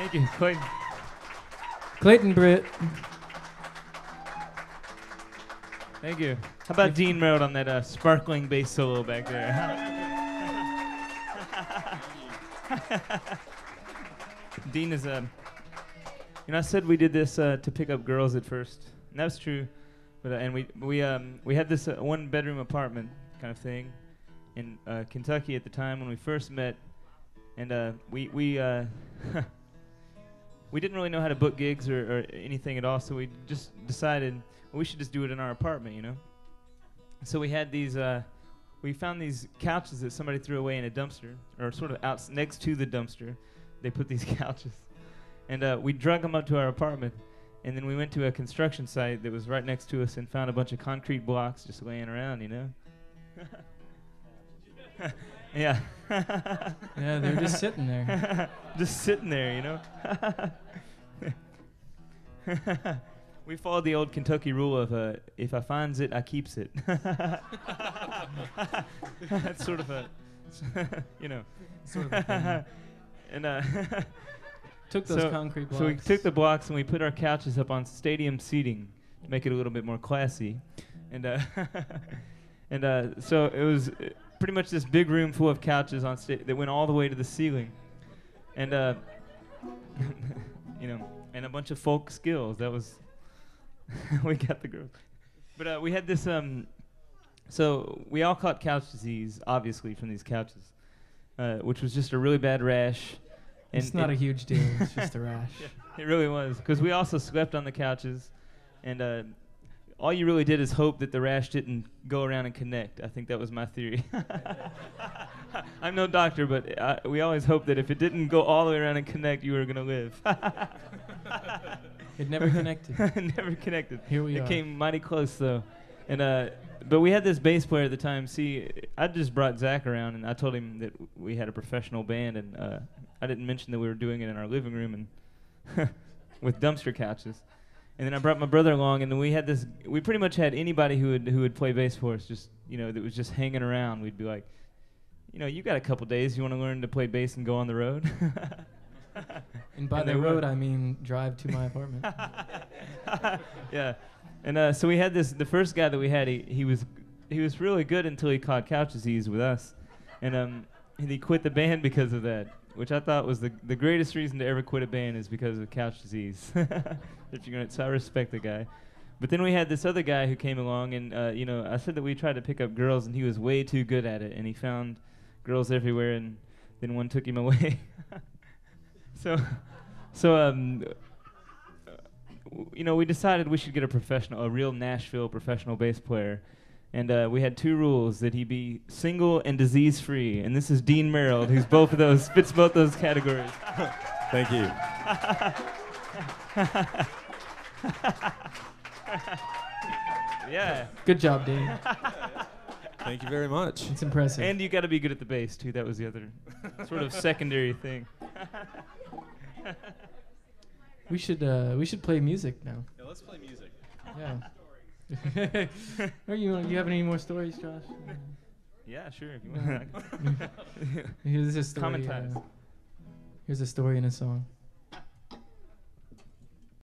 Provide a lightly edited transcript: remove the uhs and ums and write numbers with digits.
Thank you, Clayton. Clayton Britt. Thank you. How about Dean Merritt on that sparkling bass solo back there? Dean is I said we did this to pick up girls at first, and that's true. But and we had this one bedroom apartment kind of thing in Kentucky at the time when we first met, and we we didn't really know how to book gigs or anything at all, so we just decided we should just do it in our apartment, you know. So we had these, we found these couches that somebody threw away in a dumpster, or sort of out next to the dumpster. They put these couches, and we drug them up to our apartment, and then we went to a construction site that was right next to us and found a bunch of concrete blocks just laying around, you know. Yeah. Yeah, they're just sitting there. Just sitting there, you know. We followed the old Kentucky rule of if I finds it, I keeps it. That's sort of a, you know. Sort of a thing. And took those concrete blocks. So we took the blocks and we put our couches up on stadium seating to make it a little bit more classy, and so it was pretty much this big room full of couches on that went all the way to the ceiling, and you know, and a bunch of folk skills. That was we got the girls, but we had this so we all caught couch disease, obviously, from these couches, which was just a really bad rash. And it's not a huge deal. It's just a rash. Yeah, it really was, because we also slept on the couches, and all you really did is hope that the rash didn't go around and connect. I think that was my theory. I'm no doctor, but we always hoped that if it didn't go all the way around and connect, you were going to live. It never connected. It never connected. Here we are. It came mighty close, though. And but we had this bass player at the time. See, I just brought Zach around, and I told him that we had a professional band, and I didn't mention that we were doing it in our living room and with dumpster couches. And then I brought my brother along, and then we had this. We pretty much had anybody who would play bass for us, just that was just hanging around. We'd be like, you got a couple days. You want to learn to play bass and go on the road? And by the road, I mean drive to my apartment. Yeah, and so we had this. The first guy that we had, he was really good until he caught couch disease with us, and he quit the band because of that, which I thought was the greatest reason to ever quit a band is because of couch disease. If you're gonna, so I respect the guy. But then we had this other guy who came along, and I said that we tried to pick up girls, and he was way too good at it, and he found girls everywhere, and then one took him away. We decided we should get a real Nashville professional bass player, And we had 2 rules, that he be single and disease-free. And this is Dean Merrill, who's both of those, fits both those categories. Thank you. Yeah. Good job, Dean. Thank you very much. It's impressive. And you got to be good at the bass, too. That was the other sort of secondary thing. we should play music now. Yeah, let's play music. Yeah. You have any more stories, Josh? Yeah, sure. If you want. Here's a story. Commentize. Here's a story in a song.